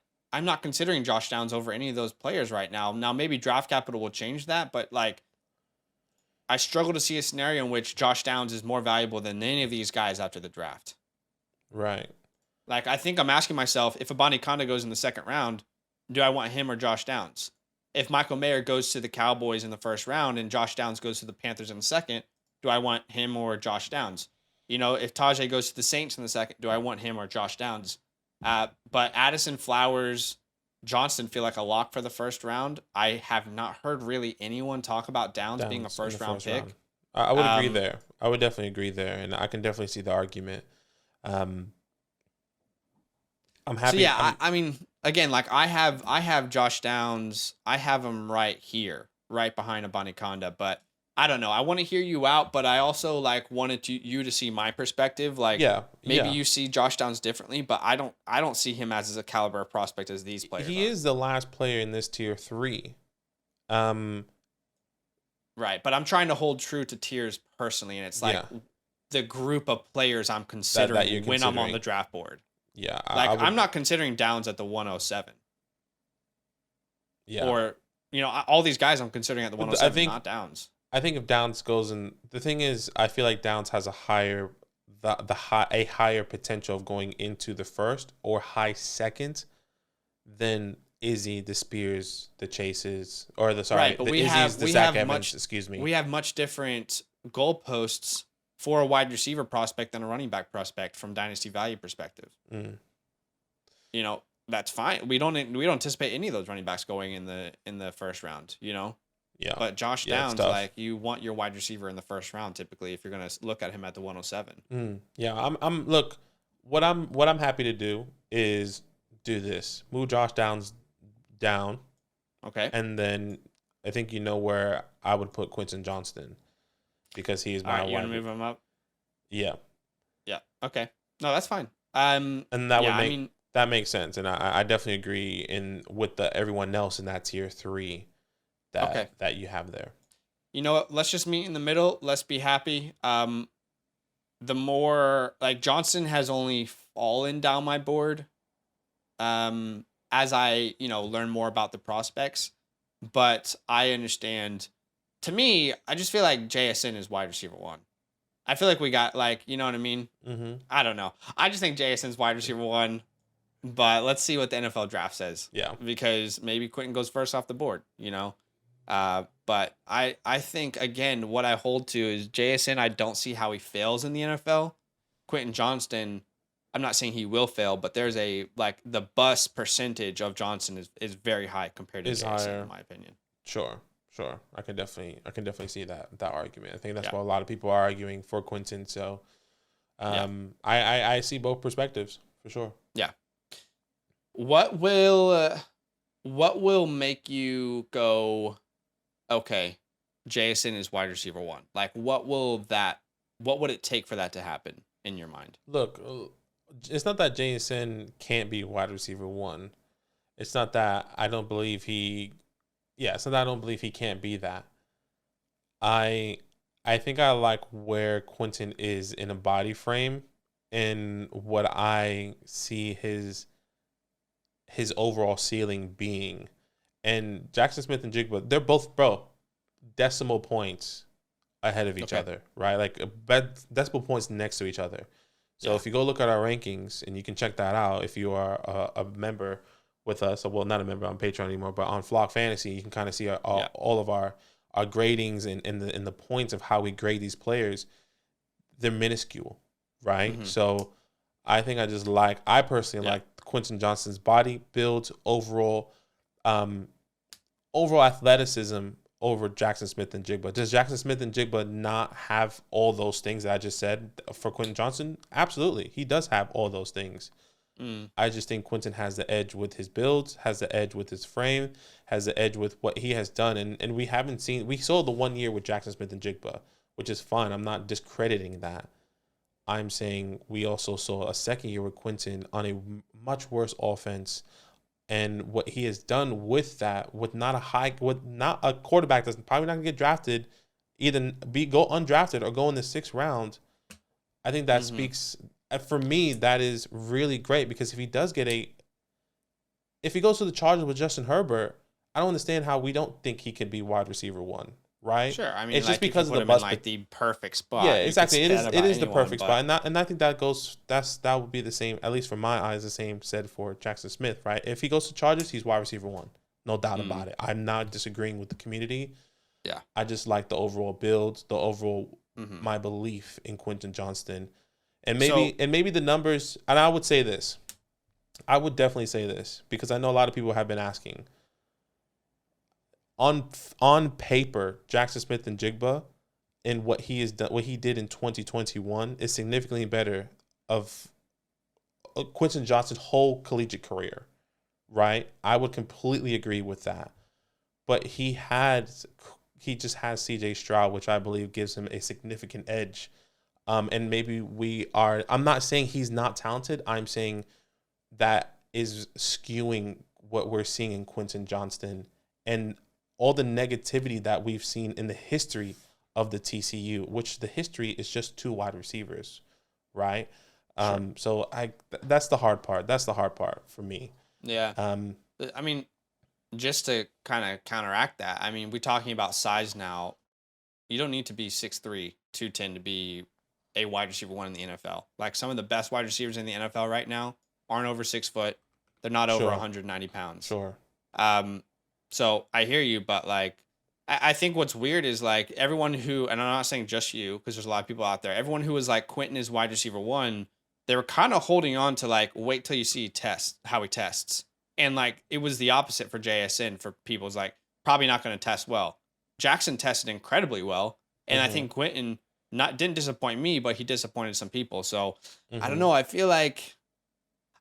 considering Josh Downs over any of those players right now. Now, maybe draft capital will change that, but, like... I struggle to see a scenario in which Josh Downs is more valuable than any of these guys after the draft. Right. Like, I think I'm asking myself, if Abanikanda goes in the second round, do I want him or Josh Downs? If Michael Mayer goes to the Cowboys in the first round and Josh Downs goes to the Panthers in the second, do I want him or Josh Downs? You know, if Tajay goes to the Saints in the second, do I want him or Josh Downs? But Addison, Flowers, Johnston feel like a lock for the first round. I have not heard really anyone talk about Downs being a Downs in the first round first pick. round. I would agree there. I would definitely agree there, and I can definitely see the argument. I'm happy. So yeah, I mean, again, like I have Josh Downs. I have him right here, right behind Abanikanda. But I don't know. I want to hear you out, but I also like wanted you to see my perspective. Like, maybe you see Josh Downs differently, but I don't see him as a caliber of prospect as these players. He is the last player in this tier 3. Right, but I'm trying to hold true to tiers personally, and it's like the group of players I'm considering when I'm on the draft board. Yeah, I'm not considering Downs at the 107. Yeah, or all these guys I'm considering at the 107, not Downs. I think if Downs goes in, the thing is, I feel like Downs has a higher potential of going into the first or high second than Izzy, the Spears, the Chases, or the Zach Evans. Excuse me. We have much different goalposts for a wide receiver prospect than a running back prospect from dynasty value perspective. That's fine. We don't anticipate any of those running backs going in the first round. Yeah. But Josh Downs, like, you want your wide receiver in the first round typically if you're gonna look at him at the 107. Yeah. Look, what I'm happy to do is do this. Move Josh Downs down. Okay. And then I think where I would put Quentin Johnston, because he is my you want to move him up? Yeah. Yeah. Okay. No, that's fine. And that makes sense, and I definitely agree with everyone else in that tier 3 that you have there. You know what? Let's just meet in the middle. Let's be happy. The more, like, Johnston has only fallen down my board as I learn more about the prospects, but I understand. To me, I just feel like JSN is wide receiver 1. I feel like we got, like, you know what I mean? I don't know. I just think JSN's wide receiver 1, but let's see what the NFL draft says. Yeah. Because maybe Quentin goes first off the board, But I think, again, what I hold to is JSN, I don't see how he fails in the NFL. Quentin Johnston, I'm not saying he will fail, but there's the bust percentage of Johnson is very high compared to JSN, in my opinion. Sure. I can definitely see that argument. I think that's why a lot of people are arguing for Quentin. So I see both perspectives for sure. Yeah. What will make you go, okay, Jason is wide receiver 1? Like, what would it take for that to happen in your mind? Look, it's not that Jason can't be wide receiver 1. It's not that I don't believe he can't be that. I think I like where Quentin is in a body frame and what I see his overall ceiling being. And Jackson Smith and Jigba, they're both, decimal points ahead of each other, right? Like, decimal points next to each other. So if you go look at our rankings, and you can check that out if you are a member with us, well, not a member on Patreon anymore, but on Flock Fantasy, you can kind of see all of our gradings and the points of how we grade these players. They're minuscule, right? So I think I personally like Quentin Johnston's body build, overall athleticism over Jackson Smith and Jigba. Does Jackson Smith and Jigba not have all those things that I just said for Quentin Johnston? Absolutely. He does have all those things. I just think Quentin has the edge with his builds, has the edge with his frame, has the edge with what he has done. And we saw the 1 year with Jackson Smith and Jigba, which is fine. I'm not discrediting that. I'm saying we also saw a second year with Quentin on a much worse offense, and what he has done with that, with not a quarterback that's probably not gonna get drafted, either go undrafted or go in the 6th round. I think that speaks, for me, that is really great, because if he goes to the Chargers with Justin Herbert, I don't understand how we don't think he can be wide receiver 1, right? Sure. I mean, It's just like if you because of put the him in bust. like the perfect Yeah, spot, you could exactly. say It is. that It about is the anyone. perfect But spot, and I think that goes. That would be the same, at least for my eyes, the same said for Jackson Smith, right? If he goes to Chargers, he's wide receiver 1, no doubt mm, about it. I'm not disagreeing with the community. yeah. I just like the overall build, the overall Hmm. my belief in Quentin Johnston, So and maybe the numbers. And I would say this. I would definitely say this because I know a lot of people have been asking. On paper, Jackson Smith and Jigba and what he is done, what he did in 2021 is significantly better of Quentin Johnston's whole collegiate career, right? I would completely agree with that. But he just has CJ Stroud, which I believe gives him a significant edge. And maybe I'm not saying he's not talented. I'm saying that is skewing what we're seeing in Quentin Johnston and all the negativity that we've seen in the history of the TCU, which the history is just 2 wide receivers, right? sure. So that's the hard part. That's the hard part for me. Yeah. Um, I mean, just to kind of counteract that, I mean, we're talking about size now. You don't need to be 6'3", 210 to be a wide receiver 1 in the NFL. Like some of the best wide receivers in the NFL right now aren't over 6 foot. They're not over sure, 190 pounds. sure. Um, so I hear you, but like, I think what's weird is like everyone who, and I'm not saying just you, because there's a lot of people out there, everyone who was like Quentin is wide receiver 1, they were kind of holding on to like, wait till you see how he tests. And like, it was the opposite for JSN for people. It's like, probably not going to test well. Jackson tested incredibly well. And I Mm-hmm, think Quentin didn't disappoint me, but he disappointed some people. So I don't mm-hmm. know. I feel like,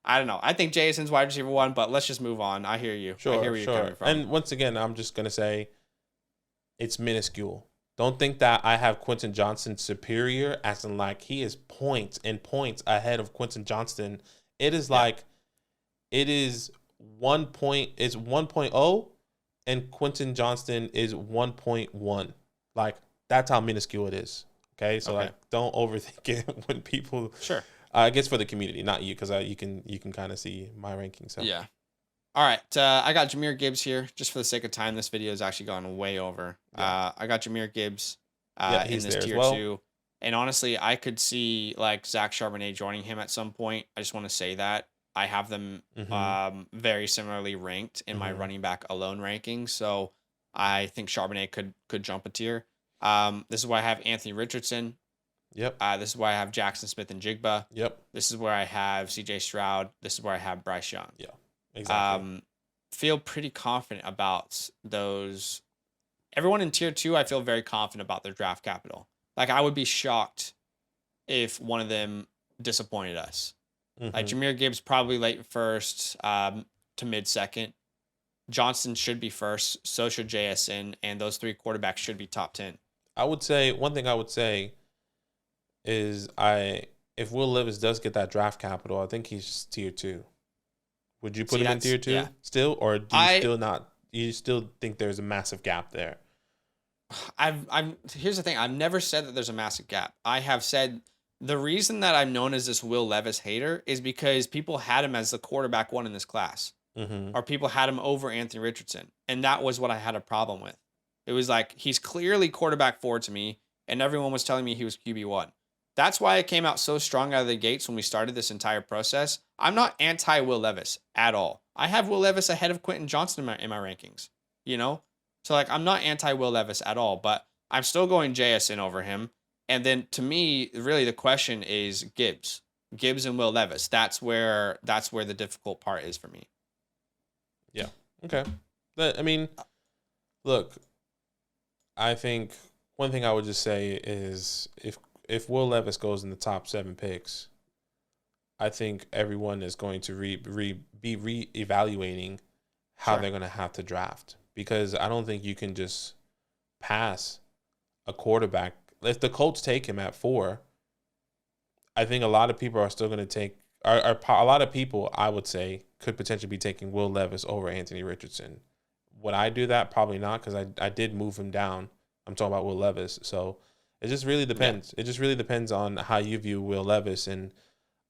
I don't know. I think Jason's wide receiver 1, but let's just move on. I hear you. I hear Sure, where you're coming sure. from. And once again, I'm just gonna say it's minuscule. Don't think that I have Quentin Johnston superior, as in like he is points and points ahead of Quentin Johnston. It is Yeah. like it is 1 point. It's 1.0, and Quentin Johnston is 1.1. Like that's how minuscule it is. Okay, so Okay. like don't overthink it when people. Sure. I guess for the community, not you, because you can kind of see my ranking. So Yeah. All right. I got Jahmyr Gibbs here just for the sake of time. This video has actually gone way over. Yeah. I got Jahmyr Gibbs Yeah, in he's this there as tier well. 2. And honestly, I could see like Zach Charbonnet joining him at some point. I just want to say that. I have them Mm-hmm. very similarly ranked in my Mm-hmm. running back alone ranking. So I think Charbonnet could jump a tier. This is why I have Anthony Richardson. Yep. This is why I have Jackson Smith and Jigba. Yep. This is where I have CJ Stroud. This is where I have Bryce Young. Yeah. Exactly. Feel pretty confident about those. Everyone in tier 2, I feel very confident about their draft capital. Like I would be shocked if one of them disappointed us. Like Mm-hmm. Jahmyr Gibbs probably late first to mid second. Johnson should be first. So should JSN, and those 3 quarterbacks should be top 10. I would say one thing I would say is if Will Levis does get that draft capital, I think he's tier 2. Would you put See, him in tier 2 yeah. still, or do you I still not? You still think there's a massive gap there? Here's the thing. I've never said that there's a massive gap. I have said the reason that I'm known as this Will Levis hater is because people had him as the quarterback 1 in this class, Mm-hmm. or people had him over Anthony Richardson, and that was what I had a problem with. It was like he's clearly quarterback 4 to me, and everyone was telling me he was QB1. That's why I came out so strong out of the gates when we started this entire process. I'm not anti Will Levis at all. I have Will Levis ahead of Quentin Johnston in my rankings. You know, so like I'm not anti Will Levis at all, but I'm still going JSN over him. And then to me, really the question is Gibbs and Will Levis. That's where the difficult part is for me. Yeah. Okay. But I mean, look, I think one thing I would just say is if Will Levis goes in the top 7 picks, I think everyone is going to be reevaluating how Sure. they're going to have to draft, because I don't think you can just pass a quarterback. If the Colts take him at 4, I think a lot of people are still going to take a lot of people, I would say, could potentially be taking Will Levis over Anthony Richardson. Would I do that? Probably not, because I did move him down. I'm talking about Will Levis. So it just really depends. Yeah. It just really depends on how you view Will Levis. And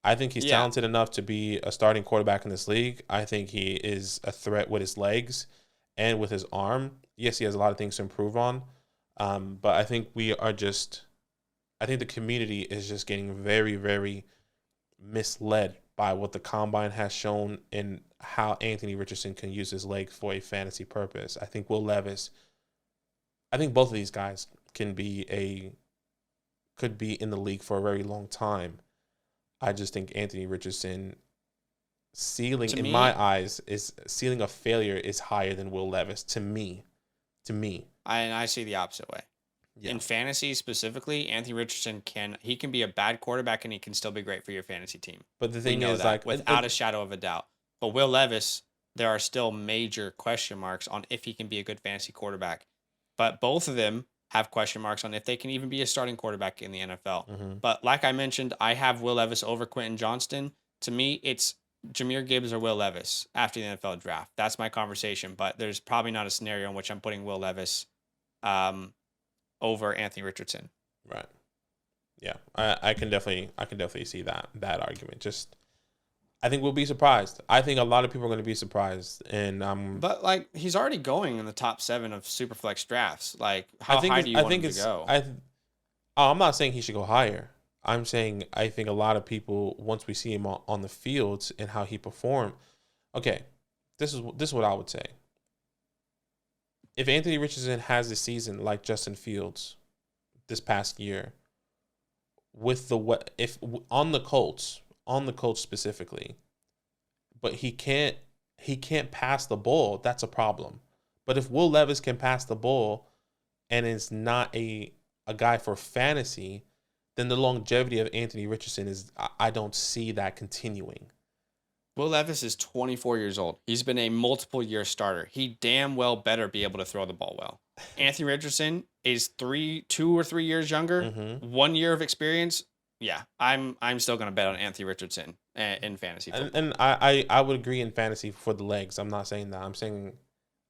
I think he's talented enough to be a starting quarterback in this league. I think he is a threat with his legs and with his arm. Yes, he has a lot of things to improve on. But I think I think the community is just getting very, very misled by what the combine has shown and how Anthony Richardson can use his legs for a fantasy purpose. I think both of these guys could be in the league for a very long time. I just think Anthony Richardson ceiling in my eyes is ceiling of failure is higher than Will Levis to me. I see the opposite way. Yeah. In fantasy specifically, Anthony Richardson can be a bad quarterback and he can still be great for your fantasy team. But the thing is, like, without a shadow of a doubt. But Will Levis, there are still major question marks on if he can be a good fantasy quarterback. But both of them have question marks on if they can even be a starting quarterback in the NFL. Mm-hmm. But like I mentioned, I have Will Levis over Quentin Johnston. To me, it's Jahmyr Gibbs or Will Levis after the NFL draft. That's my conversation. But there's probably not a scenario in which I'm putting Will Levis over Anthony Richardson. Right. Yeah. I can definitely see that argument. Just, I think we'll be surprised. I think a lot of people are going to be surprised. But like, he's already going in the top 7 of Superflex drafts. Like, how high do you want him to go? I'm not saying he should go higher. I'm saying I think a lot of people, once we see him on the fields and how he performed, okay, this is what I would say. If Anthony Richardson has a season like Justin Fields this past year, on the Colts specifically, but he can't pass the ball, that's a problem. But if Will Levis can pass the ball and is not a guy for fantasy, then the longevity of Anthony Richardson I don't see that continuing. Will Levis is 24 years old. He's been a multiple year starter. He damn well better be able to throw the ball well. Anthony Richardson is 2 or 3 years younger, mm-hmm. 1 year of experience. Yeah, I'm still going to bet on Anthony Richardson in fantasy football. And I would agree in fantasy for the legs. I'm not saying that. I'm saying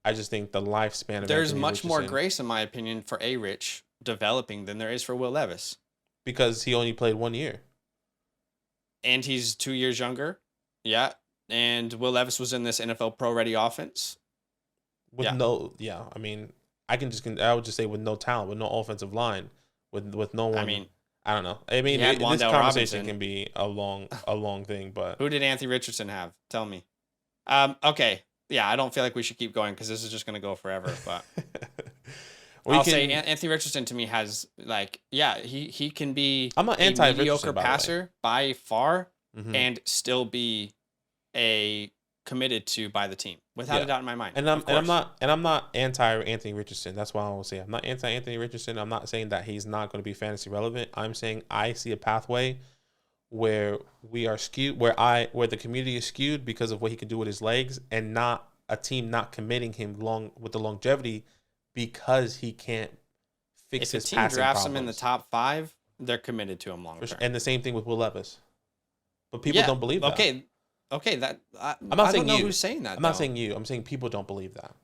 I just think the lifespan of There's Anthony much Richardson, more grace, in my opinion, for A-Rich developing than there is for Will Levis. Because he only played 1 year. And he's 2 years younger. Yeah. And Will Levis was in this NFL Pro Ready offense. I mean, I would just say with no talent, with no offensive line, with no one. I mean, I don't know. I mean, this conversation Robinson. Can be a long thing, but who did Anthony Richardson have? Tell me. Okay. Yeah, I don't feel like we should keep going because this is just going to go forever, but I'll say Anthony Richardson to me has he can be I'm an mediocre passer by far and still be a committed to by the team without a doubt in my mind. And I'm not anti Anthony Richardson. That's why I will say I'm not anti Anthony Richardson. I'm not saying that he's not going to be fantasy relevant. I'm saying I see a pathway where we are skewed, where the community is skewed because of what he can do with his legs, and not a team not committing him with the longevity because he can't fix his passing problems. If a team drafts him in the top 5, they're committed to him long term. And the same thing with Will Levis. But people don't believe that. Okay, that I'm not saying I don't know you. Who's saying that? I'm not saying you. I'm saying people don't believe that.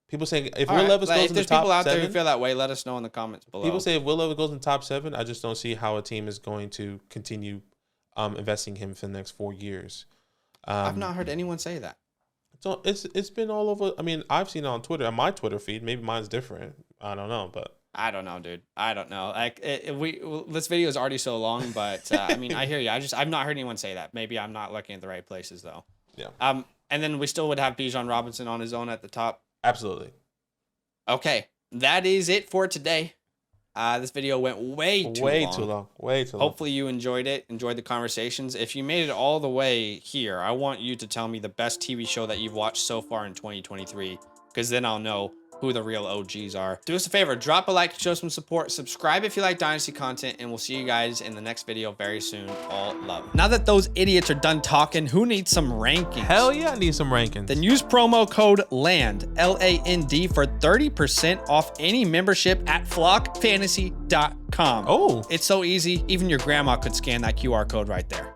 People saying if Will Levis goes in the top 7, if there's people out there who feel that way, let us know in the comments below. People say if Will Levis goes in the top 7, I just don't see how a team is going to continue investing him for the next 4 years. I've not heard anyone say that. So it's been all over. I mean, I've seen it on Twitter, on my Twitter feed. Maybe mine's different. I don't know, but. I don't know, dude. I don't know. Like this video is already so long, but I mean, I hear you. I've not heard anyone say that. Maybe I'm not looking at the right places though. Yeah. And then we still would have Bijan Robinson on his own at the top. Absolutely. Okay, that is it for today. This video went way too long. Way too long. Hopefully you enjoyed it, enjoyed the conversations. If you made it all the way here, I want you to tell me the best TV show that you've watched so far in 2023, because then I'll know who the real OGs are. Do us a favor, drop a like, show some support, subscribe if you like Dynasty content, and we'll see you guys in the next video very soon. All love. Now that those idiots are done talking, who needs some rankings? Hell yeah, I need some rankings. Then use promo code LAND, LAND, for 30% off any membership at flockfantasy.com. Oh. It's so easy, even your grandma could scan that QR code right there.